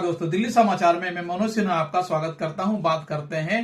दोस्तों, दिल्ली समाचार में मैं मनोज सिन्हा आपका स्वागत करता हूं। बात करते हैं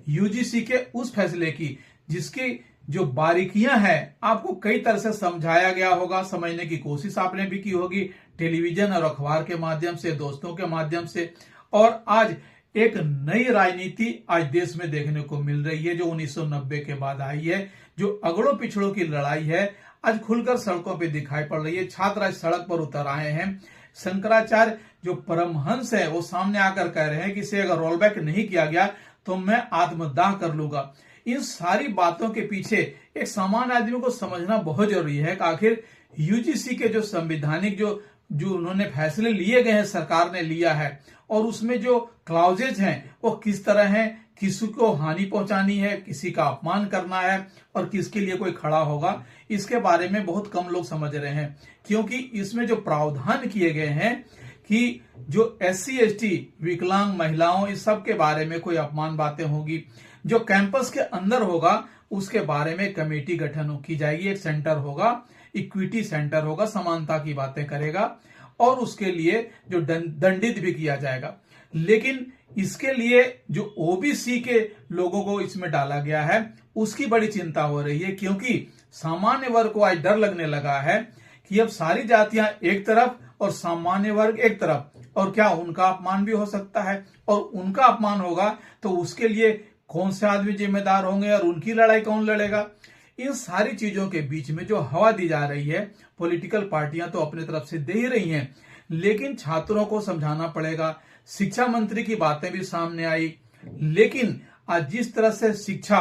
यूजीसी के उस फैसले की जिसकी जो बारीकियां हैं आपको कई तरह से समझाया गया होगा, समझने की कोशिश आपने भी की होगी टेलीविजन और अखबार के माध्यम से, दोस्तों के माध्यम से। और आज एक नई राजनीति आज देश में देखने को मिल रही है जो 1990 के बाद आई है। जो अगड़ों पिछड़ों की लड़ाई है आज खुलकर सड़कों पर दिखाई पड़ रही है। छात्र आज सड़क पर उतर आए हैं। शंकराचार्य जो परमहंस है वो सामने आकर कह रहे हैं कि इसे अगर रोल बैक नहीं किया गया तो मैं आत्मदाह कर लूंगा। इन सारी बातों के पीछे एक सामान्य आदमी को समझना बहुत जरूरी है कि आखिर यूजीसी के जो संवैधानिक जो उन्होंने फैसले लिए गए हैं, सरकार ने लिया है, और उसमें जो क्लाउजेज हैं वो किस तरह हैं, किसी को हानि पहुंचानी है, किसी का अपमान करना है और किसके लिए कोई खड़ा होगा, इसके बारे में बहुत कम लोग समझ रहे हैं। क्योंकि इसमें जो प्रावधान किए गए हैं कि जो SC ST विकलांग महिलाओं इस सब के बारे में कोई अपमान बातें होगी, जो कैंपस के अंदर होगा उसके बारे में कमेटी गठन की जाएगी, एक सेंटर होगा, इक्विटी सेंटर होगा, समानता की बातें करेगा और उसके लिए जो दंडित भी किया जाएगा। लेकिन इसके लिए जो ओबीसी के लोगों को इसमें डाला गया है उसकी बड़ी चिंता हो रही है, क्योंकि सामान्य वर्ग को आज डर लगने लगा है कि अब सारी जातियां एक तरफ और सामान्य वर्ग एक तरफ, और क्या उनका अपमान भी हो सकता है, और उनका अपमान होगा तो उसके लिए कौन से आदमी जिम्मेदार होंगे और उनकी लड़ाई कौन लड़ेगा। इन सारी चीजों के बीच में जो हवा दी जा रही है, पॉलिटिकल पार्टियां तो अपनी तरफ से दे ही रही हैं, लेकिन छात्रों को समझाना पड़ेगा। शिक्षा मंत्री की बातें भी सामने आई, लेकिन आज जिस तरह से शिक्षा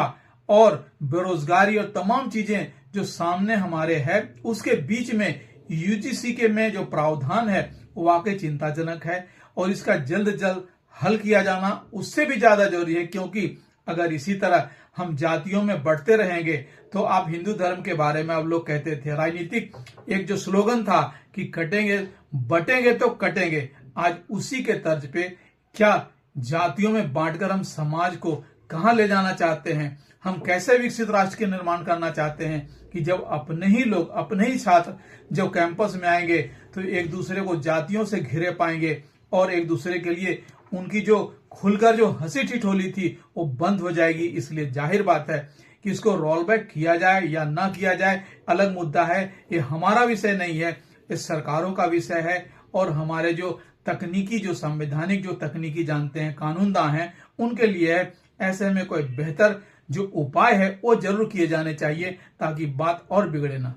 और बेरोजगारी और तमाम चीजें जो सामने हमारे है उसके बीच में यूजीसी के में जो प्रावधान है वो वाकई चिंताजनक है और इसका जल्द जल्द हल किया जाना उससे भी ज्यादा जरूरी है। क्योंकि अगर इसी तरह हम जातियों में बढ़ते रहेंगे तो आप हिंदू धर्म के बारे में अब लोग कहते थे, राजनीतिक एक जो स्लोगन था कि कटेंगे बटेंगे तो कटेंगे, आज उसी के तर्ज पे क्या जातियों में बांटकर हम समाज को कहां ले जाना चाहते हैं, हम कैसे विकसित राष्ट्र के निर्माण करना चाहते हैं कि जब अपने ही लोग, अपने ही छात्र जब कैंपस में आएंगे तो एक दूसरे को जातियों से घिरे पाएंगे और एक दूसरे के लिए उनकी जो खुलकर जो हंसी ठिठोली थी वो बंद हो जाएगी। इसलिए जाहिर बात है कि इसको रोल बैक किया जाए या ना किया जाए अलग मुद्दा है, ये हमारा विषय नहीं है, ये सरकारों का विषय है। और हमारे जो तकनीकी जो संवैधानिक जो तकनीकी जानते हैं, कानूनदां हैं, उनके लिए है। ऐसे में कोई बेहतर जो उपाय है वो जरूर किए जाने चाहिए ताकि बात और बिगड़े ना।